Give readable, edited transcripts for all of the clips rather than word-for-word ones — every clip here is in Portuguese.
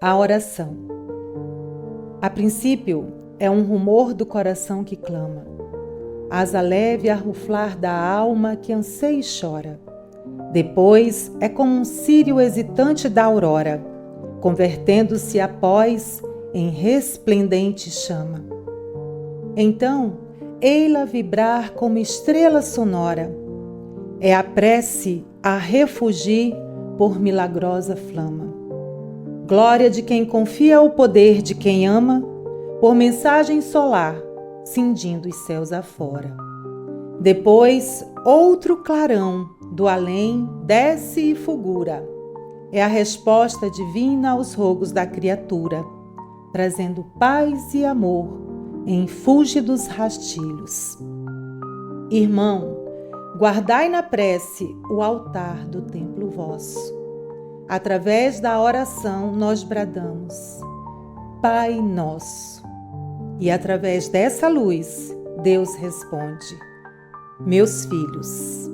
A oração. A princípio, é um rumor do coração que clama, asa leve a ruflar da alma que anseia e chora. Depois, é como um círio hesitante da aurora, convertendo-se após em resplendente chama. Então, ei-la vibrar como estrela sonora. É a prece a refugir por milagrosa flama. Glória de quem confia o poder de quem ama, por mensagem solar, cindindo os céus afora. Depois, outro clarão do além desce e fulgura. É a resposta divina aos rogos da criatura, trazendo paz e amor em fúlgidos rastilhos. Irmão, guardai na prece o altar do templo vosso. Através da oração nós bradamos, Pai Nosso. E através dessa luz, Deus responde, meus filhos.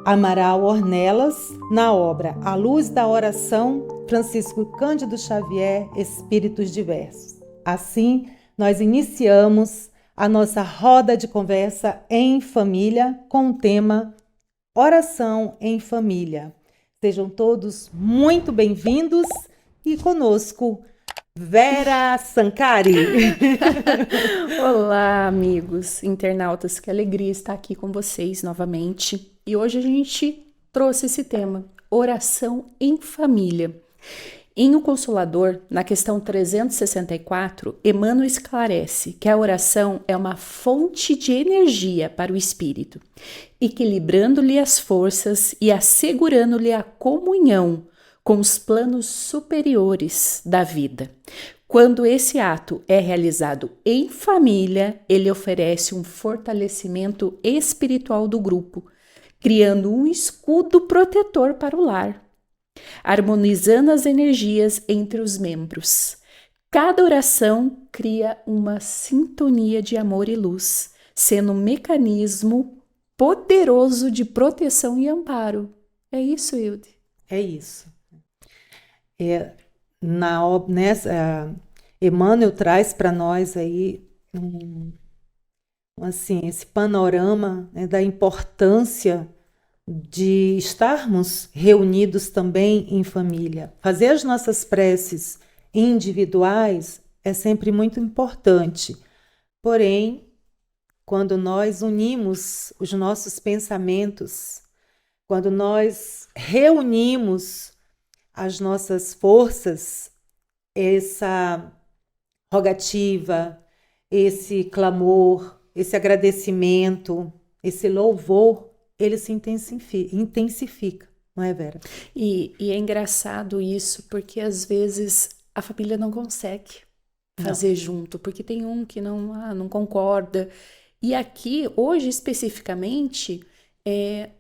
Amaral Ornelas, na obra A Luz da Oração, Francisco Cândido Xavier, Espíritos Diversos. Assim, nós iniciamos a nossa roda de conversa em família com o tema Oração em Família. Sejam todos muito bem-vindos e conosco, Vera Sancari. Olá, amigos internautas, que alegria estar aqui com vocês novamente. E hoje a gente trouxe esse tema, oração em família. Em O Consolador, na questão 364, Emmanuel esclarece que a oração é uma fonte de energia para o espírito, equilibrando-lhe as forças e assegurando-lhe a comunhão com os planos superiores da vida. Quando esse ato é realizado em família, ele oferece um fortalecimento espiritual do grupo, criando um escudo protetor para o lar, harmonizando as energias entre os membros. Cada oração cria uma sintonia de amor e luz, sendo um mecanismo poderoso de proteção e amparo. É isso, Hilde? É isso. Emmanuel traz para nós aí esse panorama, né, da importância de estarmos reunidos também em família. Fazer as nossas preces individuais é sempre muito importante. Porém, quando nós unimos os nossos pensamentos, quando nós reunimos as nossas forças, essa rogativa, esse clamor, esse agradecimento, esse louvor, ele se intensifica, não é, Vera? E é engraçado isso, porque às vezes a família não consegue fazer junto, porque tem um que não concorda. E aqui, hoje especificamente,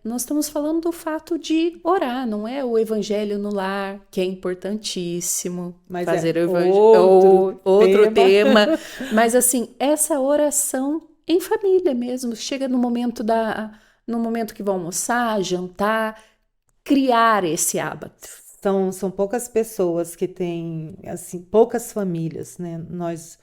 nós estamos falando do fato de orar, não é o evangelho no lar, que é importantíssimo. Mas fazer é o evangelho, outro tema. tema. Mas assim, essa oração em família mesmo, chega no momento que vão almoçar, jantar, criar esse hábito. São poucas pessoas que têm, assim, poucas famílias, né? Nós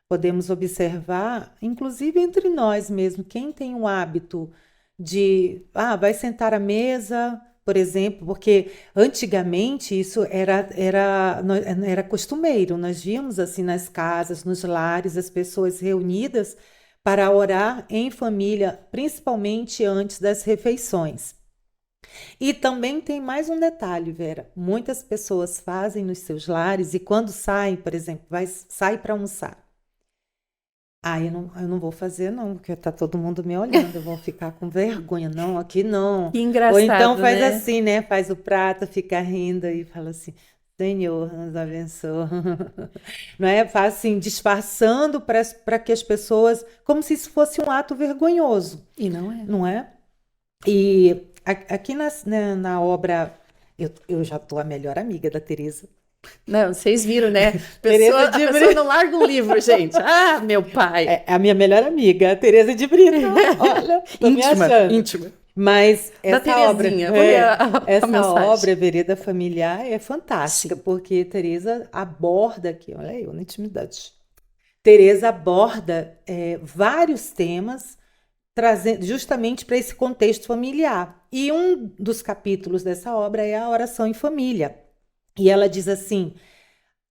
podemos observar, inclusive entre nós mesmo, quem tem o hábito de, vai sentar à mesa, por exemplo, porque antigamente isso era costumeiro, nós víamos assim nas casas, nos lares, as pessoas reunidas para orar em família, principalmente antes das refeições. E também tem mais um detalhe, Vera. Muitas pessoas fazem nos seus lares e quando saem, por exemplo, sai para almoçar. Eu não vou fazer não, porque tá todo mundo me olhando, eu vou ficar com vergonha. Não, aqui não. Que engraçado, Ou então faz né? assim, né? Faz o prato, fica rindo e fala assim, Senhor, nos abençoa. Não é? Faz assim, disfarçando para que as pessoas, como se isso fosse um ato vergonhoso. E não é. Não é? E aqui na obra, eu já estou a melhor amiga da Teresa. Não, vocês viram, né? Teresa A de pessoa Brito. não larga um livro, gente. Meu pai. É a minha melhor amiga, a Teresa de Brito. Olha, tô me achando. Íntima. Mas Da Terezinha. Vou ler a essa mensagem. obra, Vereda Familiar, é fantástica, Sim. porque Teresa aborda aqui, olha eu na intimidade. Teresa aborda vários temas trazendo justamente para esse contexto familiar. E um dos capítulos dessa obra é a oração em família. E ela diz assim: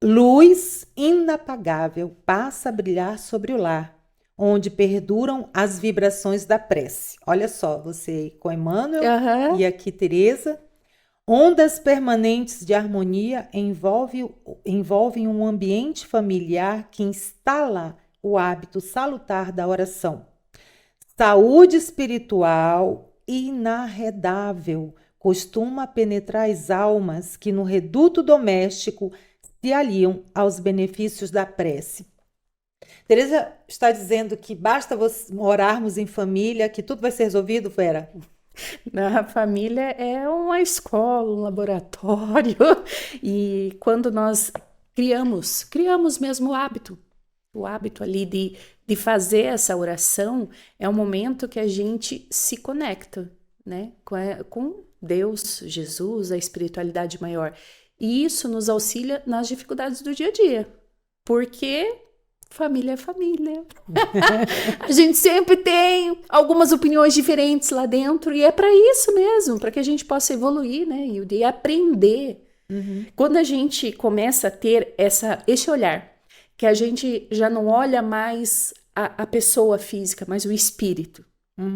luz inapagável passa a brilhar sobre o lar, onde perduram as vibrações da prece. Olha só, você aí com Emmanuel Aham. e aqui Teresa. Ondas permanentes de harmonia envolvem um ambiente familiar que instala o hábito salutar da oração. Saúde espiritual inarredável costuma penetrar as almas que no reduto doméstico se aliam aos benefícios da prece. Teresa está dizendo que basta orarmos em família que tudo vai ser resolvido, Vera? A família é uma escola, um laboratório, e quando nós criamos mesmo o hábito ali de fazer essa oração, é um momento que a gente se conecta, né, com Deus, Jesus, a espiritualidade maior. E isso nos auxilia nas dificuldades do dia a dia, porque família é família. A gente sempre tem algumas opiniões diferentes lá dentro e é para isso mesmo, para que a gente possa evoluir, né, e aprender. Quando a gente começa a ter esse olhar, que a gente já não olha mais a pessoa física, mas o espírito,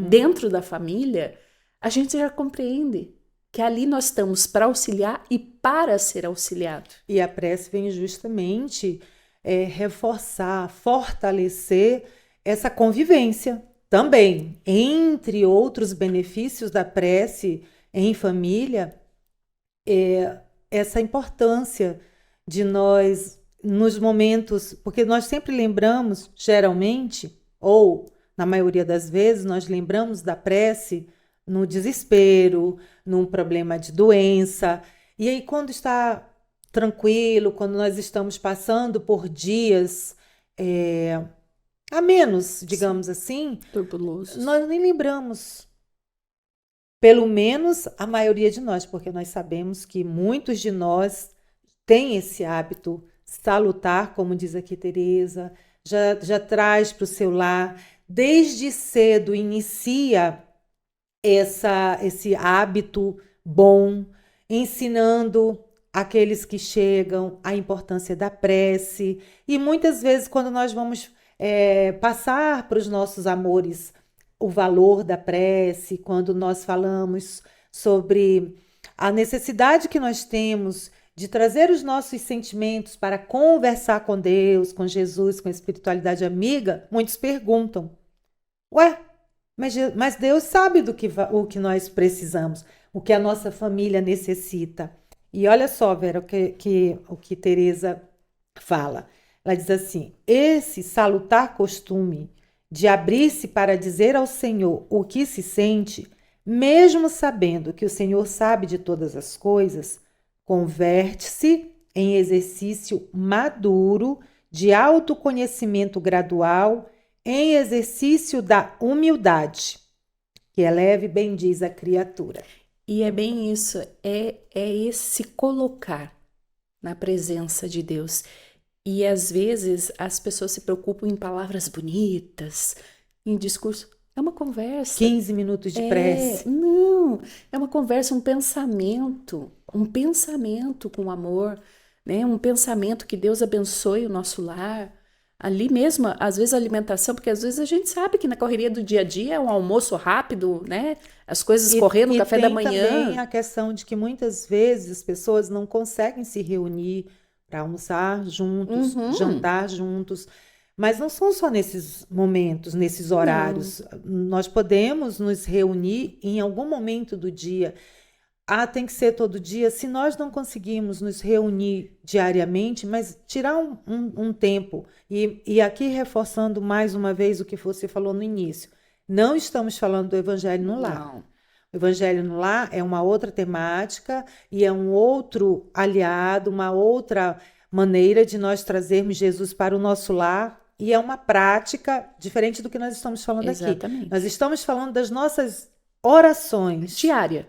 dentro da família, a gente já compreende que ali nós estamos para auxiliar e para ser auxiliado. E a prece vem justamente reforçar, fortalecer essa convivência também. Entre outros benefícios da prece em família, essa importância de nós, nos momentos, porque nós sempre lembramos, geralmente, ou na maioria das vezes, nós lembramos da prece no desespero, num problema de doença. E aí, quando está tranquilo, quando nós estamos passando por dias a menos, digamos assim, Turbulosos. nós nem lembramos. Pelo menos a maioria de nós, porque nós sabemos que muitos de nós têm esse hábito salutar, como diz aqui Teresa, já traz para o seu lar, desde cedo inicia esse hábito bom, ensinando aqueles que chegam a importância da prece. E muitas vezes, quando nós vamos passar para os nossos amores o valor da prece, quando nós falamos sobre a necessidade que nós temos de trazer os nossos sentimentos para conversar com Deus, com Jesus, com a espiritualidade amiga, muitos perguntam: ué, mas Deus sabe o que nós precisamos, o que a nossa família necessita. E olha só, Vera, o que Teresa fala. Ela diz assim: esse salutar costume de abrir-se para dizer ao Senhor o que se sente, mesmo sabendo que o Senhor sabe de todas as coisas, converte-se em exercício maduro de autoconhecimento gradual, em exercício da humildade, que eleve e bendiz a criatura. E é bem isso, é esse colocar na presença de Deus. E às vezes as pessoas se preocupam em palavras bonitas, em discurso. É uma conversa. 15 minutos de prece. Não, é uma conversa, um pensamento com amor, né? Um pensamento que Deus abençoe o nosso lar. Ali mesmo, às vezes a alimentação, porque às vezes a gente sabe que na correria do dia a dia é um almoço rápido, né? As coisas correndo no café da manhã. E tem também a questão de que muitas vezes as pessoas não conseguem se reunir para almoçar juntos, jantar juntos. Mas não são só nesses momentos, nesses horários. Nós podemos nos reunir em algum momento do dia. Tem que ser todo dia. Se nós não conseguimos nos reunir diariamente, mas tirar um tempo. E aqui reforçando mais uma vez o que você falou no início. Não estamos falando do Evangelho no Lar. Não. O Evangelho no Lar é uma outra temática e é um outro aliado, uma outra maneira de nós trazermos Jesus para o nosso lar. E é uma prática diferente do que nós estamos falando Exatamente. aqui. Nós estamos falando das nossas orações diária.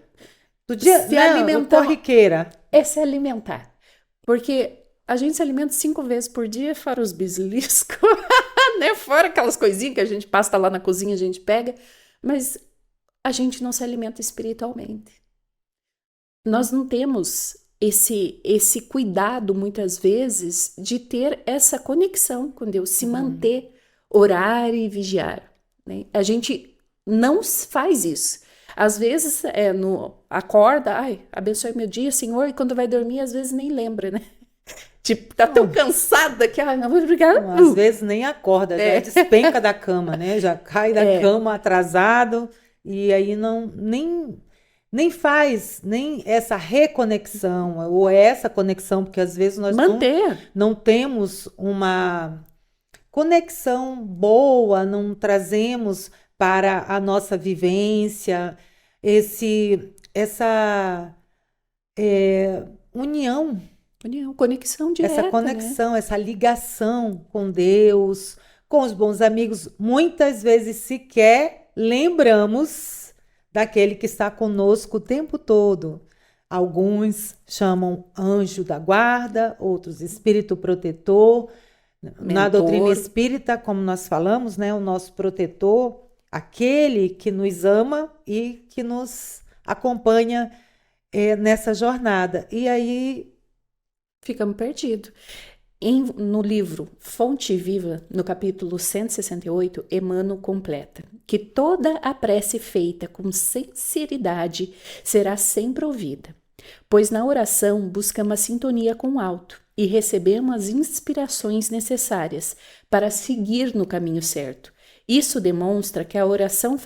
do dia, Se não, alimentar. corriqueira. É se alimentar. Porque a gente se alimenta 5 vezes por dia, fora os bisiliscos, né? Fora aquelas coisinhas que a gente passa lá na cozinha, a gente pega. Mas a gente não se alimenta espiritualmente. Nós não temos esse cuidado, muitas vezes, de ter essa conexão com Deus, se manter, orar e vigiar, né? A gente não faz isso. Às vezes, acorda, ai, abençoe meu dia, Senhor, e quando vai dormir, às vezes nem lembra, né? Tipo, tá tão cansada que, ai, não vou brigar. Às vezes nem acorda, já despenca da cama, né? Já cai da cama atrasado e aí nem faz nem essa reconexão ou essa conexão, porque às vezes nós não temos uma conexão boa, não trazemos para a nossa vivência essa união, conexão direta, essa conexão, essa ligação com Deus, com os bons amigos. Muitas vezes sequer lembramos daquele que está conosco o tempo todo. Alguns chamam anjo da guarda, outros espírito protetor. Na doutrina espírita, como nós falamos, né, o nosso protetor, aquele que nos ama e que nos acompanha nessa jornada. E aí ficamos perdidos. No livro Fonte Viva, no capítulo 168, Emmanuel completa que toda a prece feita com sinceridade será sempre ouvida, pois na oração buscamos a sintonia com o alto e recebemos as inspirações necessárias para seguir no caminho certo. Isso demonstra que a oração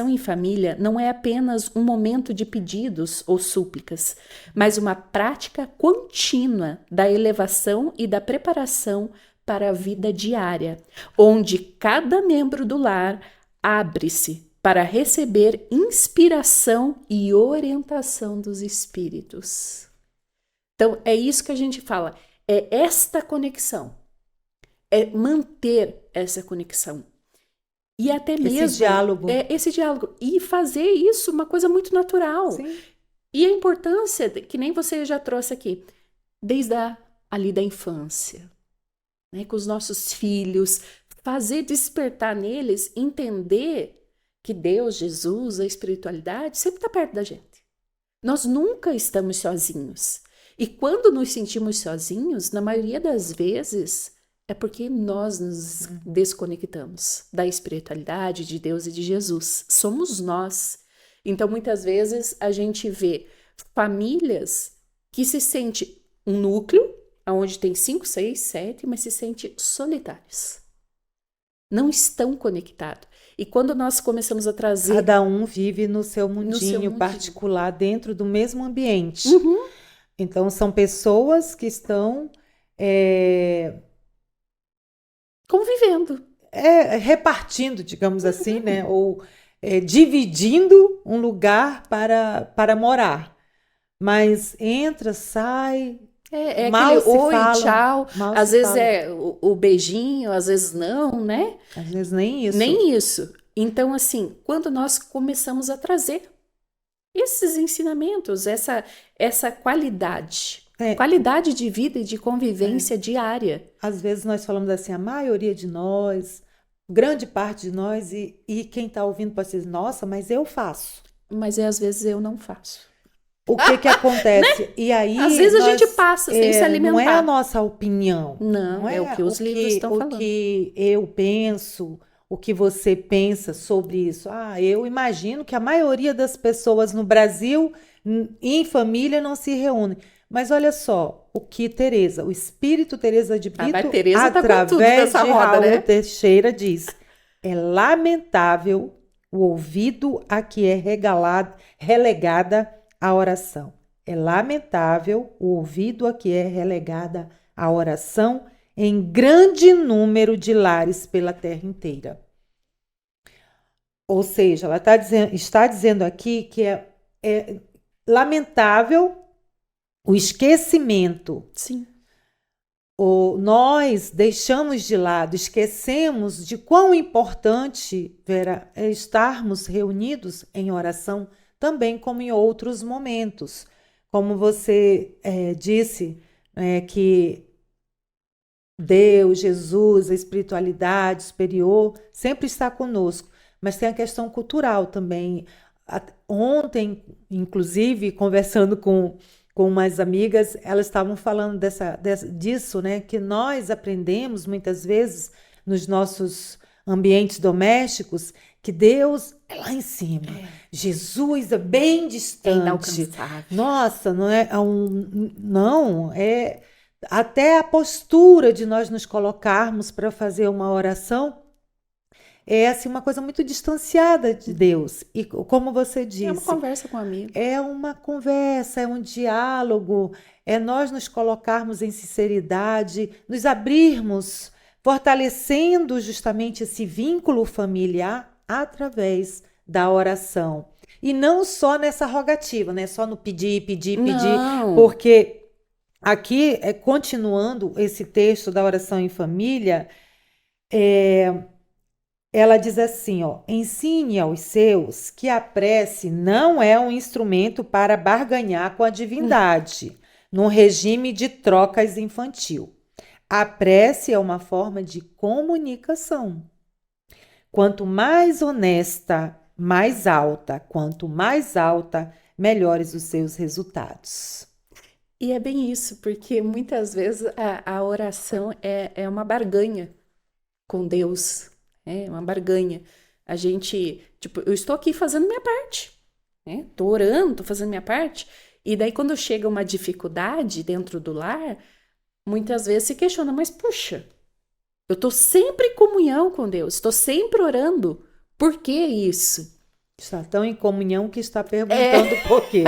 em família não é apenas um momento de pedidos ou súplicas, mas uma prática contínua da elevação e da preparação para a vida diária, onde cada membro do lar abre-se para receber inspiração e orientação dos espíritos. Então, é isso que a gente fala, é esta conexão, é manter essa conexão. E até mesmo esse diálogo. E fazer isso uma coisa muito natural. Sim. E a importância, que nem você já trouxe aqui, desde ali da infância, né, com os nossos filhos, fazer despertar neles, entender que Deus, Jesus, a espiritualidade sempre está perto da gente. Nós nunca estamos sozinhos. E quando nos sentimos sozinhos, na maioria das vezes, é porque nós nos desconectamos da espiritualidade, de Deus e de Jesus. Somos nós. Então, muitas vezes, a gente vê famílias que se sente um núcleo, onde tem 5, 6, 7, mas se sente solitários. Não estão conectados. E quando nós começamos a trazer... Cada um vive no seu mundinho particular, dentro do mesmo ambiente. Então, são pessoas que estão... convivendo. Repartindo, digamos assim, né? Ou dividindo um lugar para morar. Mas entra, sai, mal aquele se oi, fala, tchau. mal Às se vezes fala. é o beijinho, às vezes não, né? Às vezes nem isso. Nem isso. Então, assim, quando nós começamos a trazer esses ensinamentos, essa qualidade de vida e de convivência diária. Às vezes nós falamos assim, a maioria de nós, grande parte de nós, e quem está ouvindo pode dizer, nossa, mas eu faço. Mas às vezes eu não faço. O que acontece? Né? E aí às vezes a gente passa sem se alimentar. Não é a nossa opinião. Não é o que os livros estão falando. O que eu penso, o que você pensa sobre isso. Eu imagino que a maioria das pessoas no Brasil, em família, não se reúnem. Mas olha só, o que o espírito Teresa de Brito, através de Raul Teixeira, diz: é lamentável o ouvido a que é relegada a oração. É lamentável o ouvido a que é relegada a oração em grande número de lares pela terra inteira. Ou seja, ela está dizendo aqui que é lamentável o esquecimento ou nós deixamos de lado, esquecemos de quão importante, Vera, é estarmos reunidos em oração, também como em outros momentos. Como você disse, que Deus, Jesus, a espiritualidade superior sempre está conosco, mas tem a questão cultural também. Ontem, inclusive, conversando com umas amigas, elas estavam falando disso, né? Que nós aprendemos muitas vezes nos nossos ambientes domésticos que Deus é lá em cima, Jesus é bem É distante. inalcançável. Nossa, não é até a postura de nós nos colocarmos para fazer uma oração é assim uma coisa muito distanciada de Deus. E como você É uma disse, conversa com um amigo. é uma conversa, é um diálogo, é nós nos colocarmos em sinceridade, nos abrirmos, fortalecendo justamente esse vínculo familiar através da oração. E não só nessa rogativa, né? Só no pedir, pedir, pedir, Não. porque aqui, continuando esse texto da oração em família, ela diz assim, ó, ensine aos seus que a prece não é um instrumento para barganhar com a divindade, num regime de trocas infantil. A prece é uma forma de comunicação. Quanto mais honesta, mais alta. Quanto mais alta, melhores os seus resultados. E é bem isso, porque muitas vezes a oração é uma barganha com Deus, é uma barganha. A gente, tipo, eu estou aqui fazendo minha parte, né? Tô orando, tô fazendo minha parte, e daí quando chega uma dificuldade dentro do lar, muitas vezes se questiona, mas puxa, eu tô sempre em comunhão com Deus, estou sempre orando, por que isso? Está tão em comunhão que está perguntando por quê.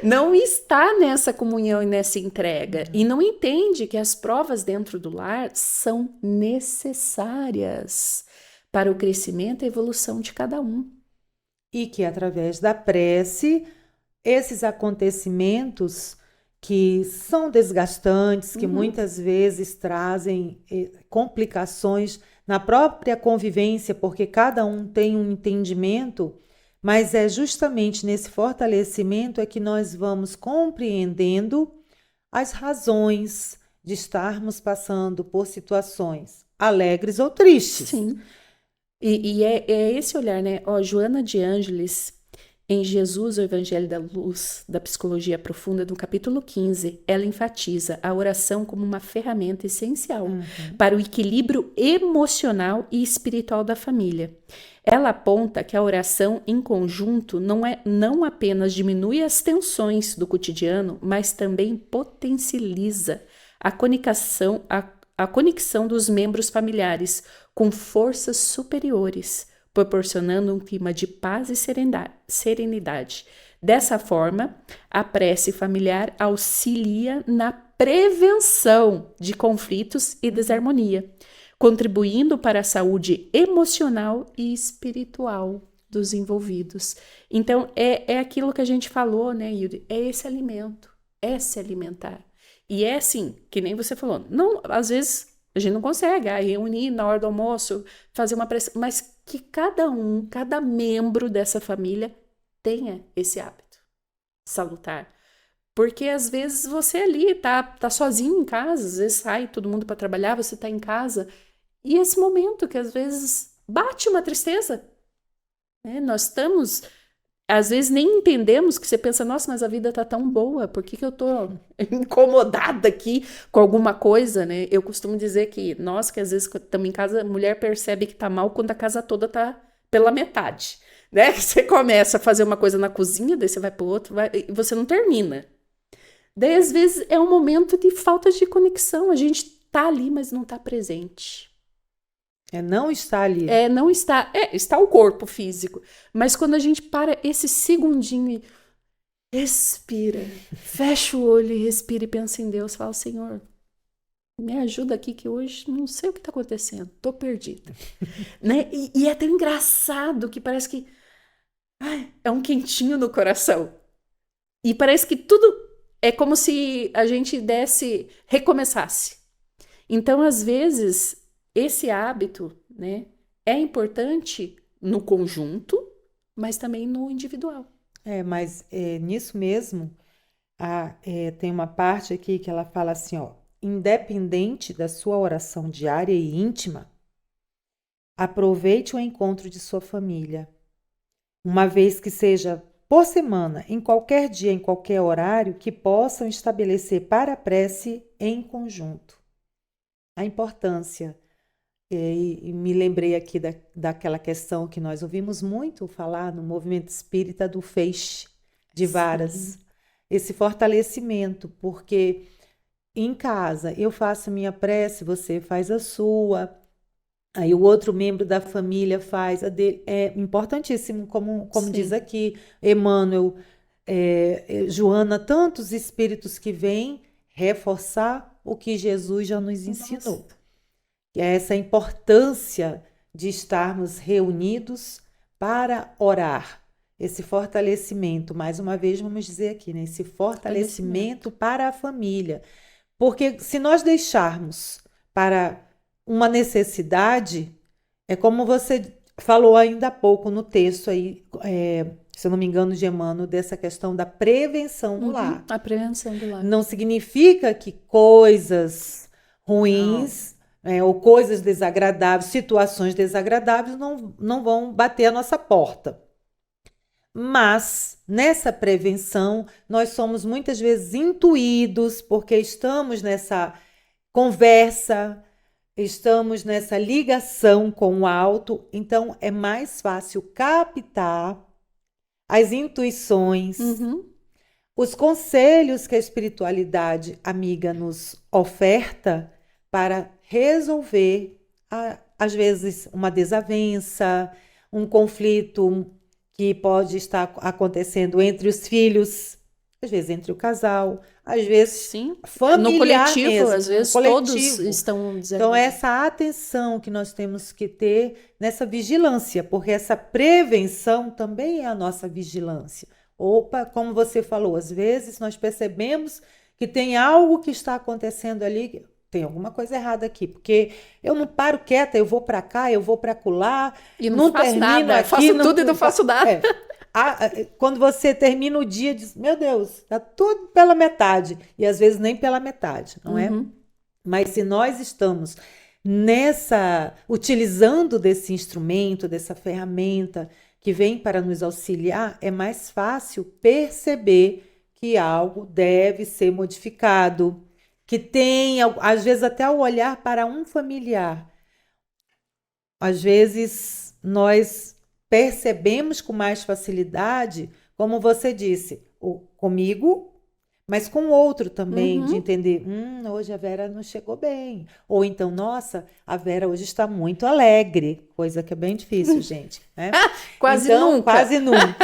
Não está nessa comunhão e nessa entrega. E não entende que as provas dentro do lar são necessárias para o crescimento e evolução de cada um. E que através da prece, esses acontecimentos que são desgastantes, que muitas vezes trazem complicações na própria convivência, porque cada um tem um entendimento, mas é justamente nesse fortalecimento é que nós vamos compreendendo as razões de estarmos passando por situações alegres ou tristes. Sim. E é esse olhar, né? Ó, Joana de Ângeles, em Jesus, o Evangelho da Luz, da Psicologia Profunda, no capítulo 15, ela enfatiza a oração como uma ferramenta essencial para o equilíbrio emocional e espiritual da família. Ela aponta que a oração em conjunto não apenas diminui as tensões do cotidiano, mas também potencializa a conexão dos membros familiares com forças superiores, proporcionando um clima de paz e serenidade. Dessa forma, a prece familiar auxilia na prevenção de conflitos e desarmonia, contribuindo para a saúde emocional e espiritual dos envolvidos. Então, é aquilo que a gente falou, né, Yuri? É esse alimento, é se alimentar. E é assim, que nem você falou, não, às vezes a gente não consegue reunir na hora do almoço, fazer uma prece, mas que cada membro dessa família tenha esse hábito salutar. Porque às vezes você ali tá sozinho em casa, às vezes sai todo mundo para trabalhar, você tá em casa, e esse momento que às vezes bate uma tristeza, né? Nós estamos, às vezes nem entendemos, que você pensa, nossa, mas a vida tá tão boa, por que eu tô incomodada aqui com alguma coisa, né? Eu costumo dizer que nós, que às vezes estamos em casa, a mulher percebe que tá mal quando a casa toda tá pela metade, né? Você começa a fazer uma coisa na cozinha, daí você vai pro outro, e você não termina. Daí, às vezes, é um momento de falta de conexão, a gente tá ali, mas não tá presente. Não está ali. Não está. Está o corpo físico. Mas quando a gente para esse segundinho e respira, fecha o olho e respira e pensa em Deus, fala, Senhor, me ajuda aqui que hoje não sei o que está acontecendo, tô perdida. Né? E é tão engraçado que parece que é um quentinho no coração. E parece que tudo é como se a gente recomeçasse. Então, às vezes, esse hábito, né, é importante no conjunto, mas também no individual. Mas nisso mesmo, tem uma parte aqui que ela fala assim, ó, independente da sua oração diária e íntima, aproveite o encontro de sua família, uma vez que seja por semana, em qualquer dia, em qualquer horário, que possam estabelecer para a prece em conjunto. A importância, e me lembrei aqui daquela questão que nós ouvimos muito falar no movimento espírita do feixe de varas, Sim. esse fortalecimento, porque em casa eu faço minha prece, você faz a sua, aí o outro membro da família faz a dele. É importantíssimo, como diz Sim. aqui Emmanuel, Joana, tantos espíritos que vêm reforçar o que Jesus já nos ensinou. Nossa. Que é essa importância de estarmos reunidos para orar. Esse fortalecimento, mais uma vez vamos dizer aqui, né? Esse fortalecimento para a família. Porque se nós deixarmos para uma necessidade, é como você falou ainda há pouco no texto aí, se eu não me engano, de Emmanuel, dessa questão da prevenção do lar. A prevenção do lar. Não significa que coisas ruins, ou coisas desagradáveis, situações desagradáveis não vão bater a nossa porta. Mas nessa prevenção, nós somos muitas vezes intuídos, porque estamos nessa conversa, estamos nessa ligação com o alto, então é mais fácil captar as intuições, os conselhos que a espiritualidade amiga nos oferta para resolver, às vezes, uma desavença, um conflito que pode estar acontecendo entre os filhos, às vezes entre o casal, às vezes Sim. familiar no coletivo, mesmo, às vezes todos estão Então, essa atenção que nós temos que ter nessa vigilância, porque essa prevenção também é a nossa vigilância. Opa, como você falou, às vezes nós percebemos que tem algo que está acontecendo ali, tem alguma coisa errada aqui, porque eu não paro quieta, eu vou para cá, eu vou para acolá, e não faço nada, aqui, faço tudo e não faço nada. Quando você termina o dia, diz, meu Deus, está tudo pela metade, e às vezes nem pela metade, não é? Mas se nós estamos utilizando desse instrumento, dessa ferramenta que vem para nos auxiliar, é mais fácil perceber que algo deve ser modificado, que tem, às vezes, até o olhar para um familiar. Às vezes, nós percebemos com mais facilidade, como você disse, comigo, mas com o outro também, de entender, hoje a Vera não chegou bem. Ou então, nossa, a Vera hoje está muito alegre, coisa que é bem difícil, gente. Né? Quase nunca. Quase nunca.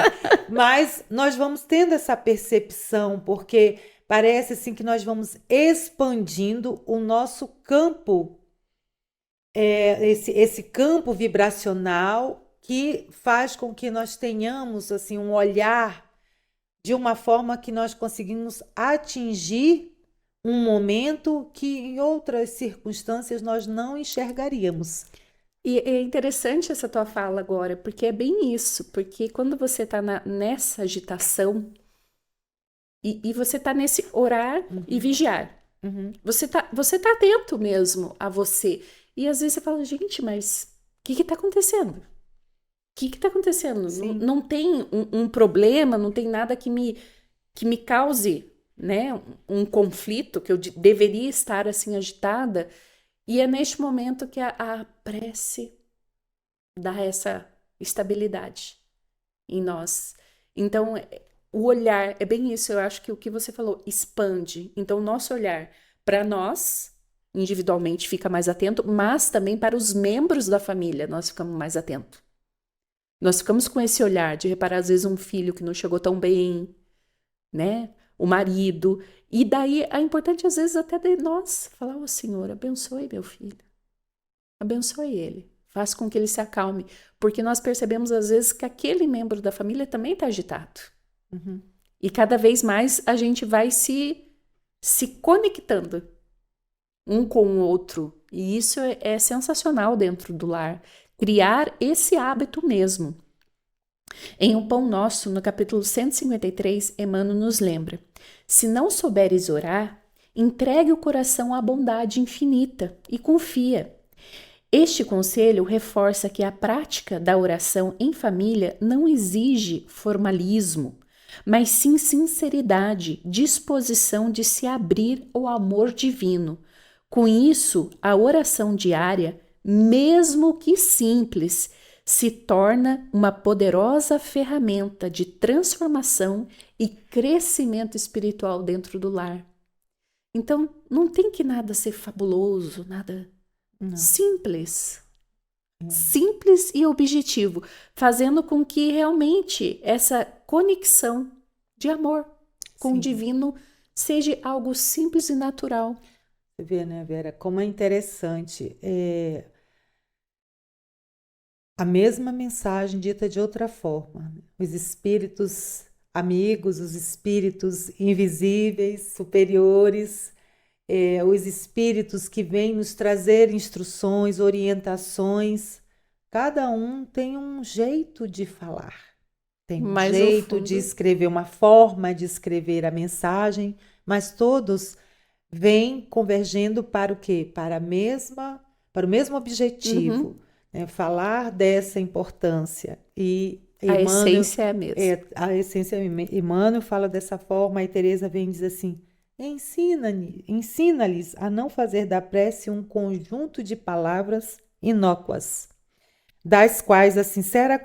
Mas nós vamos tendo essa percepção, porque parece assim que nós vamos expandindo o nosso campo, esse campo vibracional que faz com que nós tenhamos assim, um olhar de uma forma que nós conseguimos atingir um momento que em outras circunstâncias nós não enxergaríamos. E é interessante essa tua fala agora, porque é bem isso, porque quando você está nessa agitação e você está nesse orar e vigiar, você tá atento mesmo a você. E às vezes você fala, gente, mas o que está acontecendo? O que está acontecendo? Não tem um problema, não tem nada que me cause, né, um conflito, que eu deveria estar assim agitada. E é neste momento que a prece dá essa estabilidade em nós. Então, o olhar, é bem isso, eu acho que o que você falou, expande. Então, o nosso olhar para nós, individualmente, fica mais atento, mas também para os membros da família, nós ficamos mais atentos. Nós ficamos com esse olhar de reparar, às vezes, um filho que não chegou tão bem, né? O marido. E daí é importante, às vezes, até de nós falar, Senhor, abençoe meu filho. Abençoe ele. Faça com que ele se acalme. Porque nós percebemos, às vezes, que aquele membro da família também está agitado. E cada vez mais a gente vai se conectando. um com o outro. E isso é sensacional dentro do lar. Criar esse hábito mesmo. Em O Pão Nosso, no capítulo 153, Emmanuel nos lembra: se não souberes orar, entregue o coração à bondade infinita e confia. Este conselho reforça que a prática da oração em família não exige formalismo, mas sim sinceridade, disposição de se abrir ao amor divino. Com isso, a oração diária, mesmo que simples, se torna uma poderosa ferramenta de transformação e crescimento espiritual dentro do lar. Então, não tem que nada ser fabuloso, nada simples. Simples e objetivo, fazendo com que realmente essa conexão de amor com o divino seja algo simples e natural. Você vê, né, Vera, como é interessante. A mesma mensagem dita de outra forma. Os espíritos amigos, os espíritos invisíveis, superiores, os espíritos que vêm nos trazer instruções, orientações, cada um tem um jeito de falar, tem um jeito de escrever, uma forma de escrever a mensagem, mas todos vêm convergendo para o quê? Para o mesmo objetivo, né? Falar dessa importância. E a essência é a mesma. A essência, Emmanuel fala dessa forma, e Teresa vem e diz assim: ensina-lhes a não fazer da prece um conjunto de palavras inócuas, das quais a sincera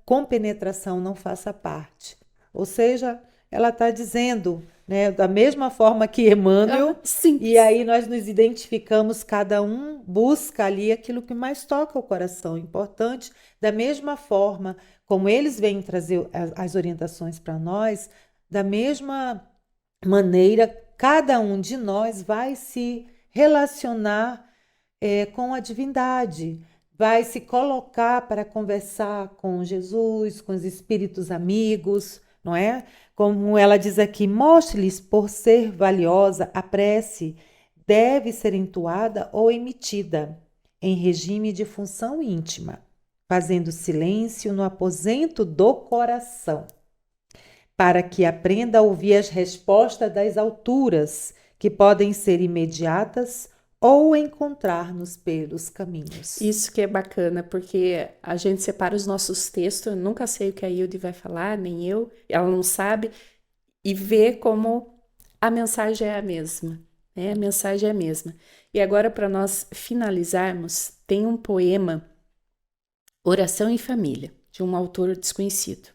compenetração não faça parte. Ou seja, ela está dizendo, né, da mesma forma que Emmanuel, e aí nós nos identificamos, cada um busca ali aquilo que mais toca o coração, importante, da mesma forma como eles vêm trazer as orientações para nós, da mesma maneira, cada um de nós vai se relacionar com a divindade, vai se colocar para conversar com Jesus, com os espíritos amigos, não é? Como ela diz aqui, mostre-lhes por ser valiosa, a prece deve ser entoada ou emitida em regime de função íntima, fazendo silêncio no aposento do coração, para que aprenda a ouvir as respostas das alturas, que podem ser imediatas ou encontrar-nos pelos caminhos. Isso que é bacana, porque a gente separa os nossos textos, eu nunca sei o que a Hilde vai falar, nem eu, ela não sabe, e vê como a mensagem é a mesma, né? A mensagem é a mesma. E agora, para nós finalizarmos, tem um poema, Oração em Família, de um autor desconhecido.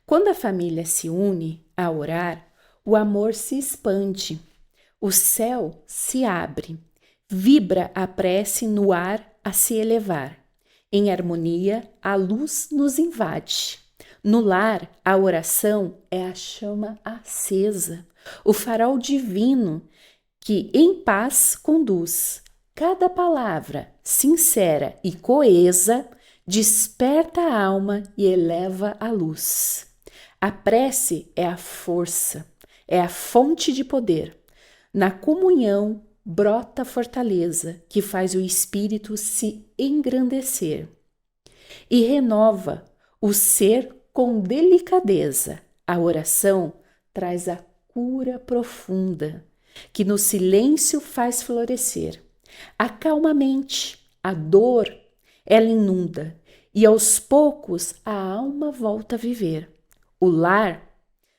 Quando a família se une a orar, o amor se expande, o céu se abre, vibra a prece no ar a se elevar. Em harmonia, a luz nos invade. No lar, a oração é a chama acesa, o farol divino que em paz conduz. Cada palavra, sincera e coesa, desperta a alma e eleva a luz. A prece é a força, é a fonte de poder. Na comunhão brota a fortaleza que faz o espírito se engrandecer e renova o ser com delicadeza. A oração traz a cura profunda que no silêncio faz florescer. Acalma a mente, a dor ela inunda e aos poucos a alma volta a viver. O lar,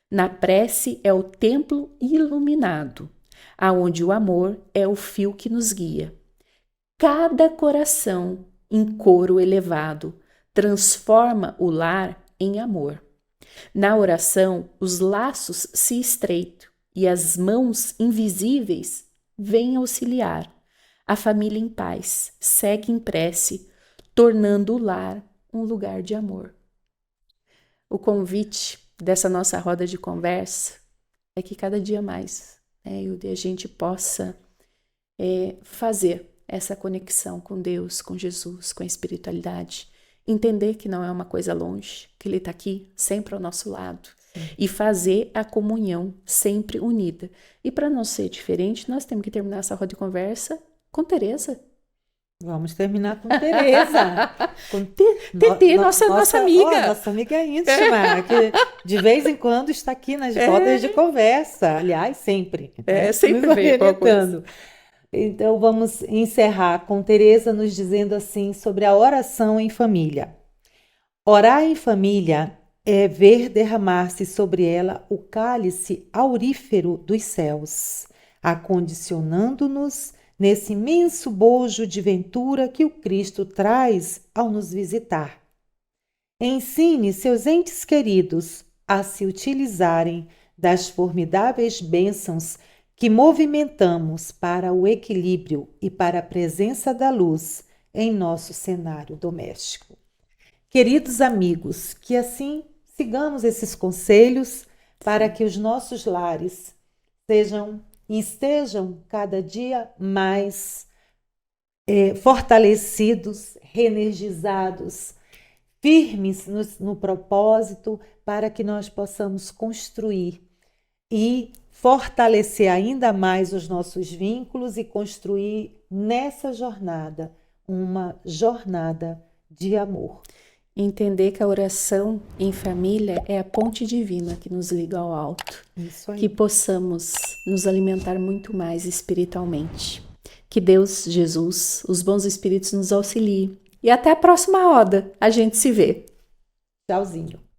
na prece, é o templo iluminado, aonde o amor é o fio que nos guia. Cada coração em coro elevado transforma o lar em amor. Na oração, os laços se estreitam e as mãos invisíveis vêm auxiliar. A família em paz segue em prece, tornando o lar um lugar de amor. O convite dessa nossa roda de conversa é que cada dia mais, a gente possa fazer essa conexão com Deus, com Jesus, com a espiritualidade. Entender que não é uma coisa longe, que Ele está aqui sempre ao nosso lado. e fazer a comunhão sempre unida. E para não ser diferente, nós temos que terminar essa roda de conversa com Teresa. Vamos terminar com Teresa. Com TT, nossa amiga. Nossa amiga íntima, que de vez em quando está aqui nas rodas de conversa. Aliás, sempre. Sempre vem com coisa. Então, vamos encerrar com Teresa nos dizendo assim sobre a oração em família. Orar em família é ver derramar-se sobre ela o cálice aurífero dos céus, acondicionando-nos nesse imenso bojo de ventura que o Cristo traz ao nos visitar. Ensine seus entes queridos a se utilizarem das formidáveis bênçãos que movimentamos para o equilíbrio e para a presença da luz em nosso cenário doméstico. Queridos amigos, que assim sigamos esses conselhos para que os nossos lares estejam cada dia mais fortalecidos, reenergizados, firmes no propósito, para que nós possamos construir e fortalecer ainda mais os nossos vínculos e construir nessa jornada uma jornada de amor. Entender que a oração em família é a ponte divina que nos liga ao alto. Isso aí. Que possamos nos alimentar muito mais espiritualmente. Que Deus, Jesus, os bons espíritos nos auxiliem. E até a próxima roda. A gente se vê. Tchauzinho.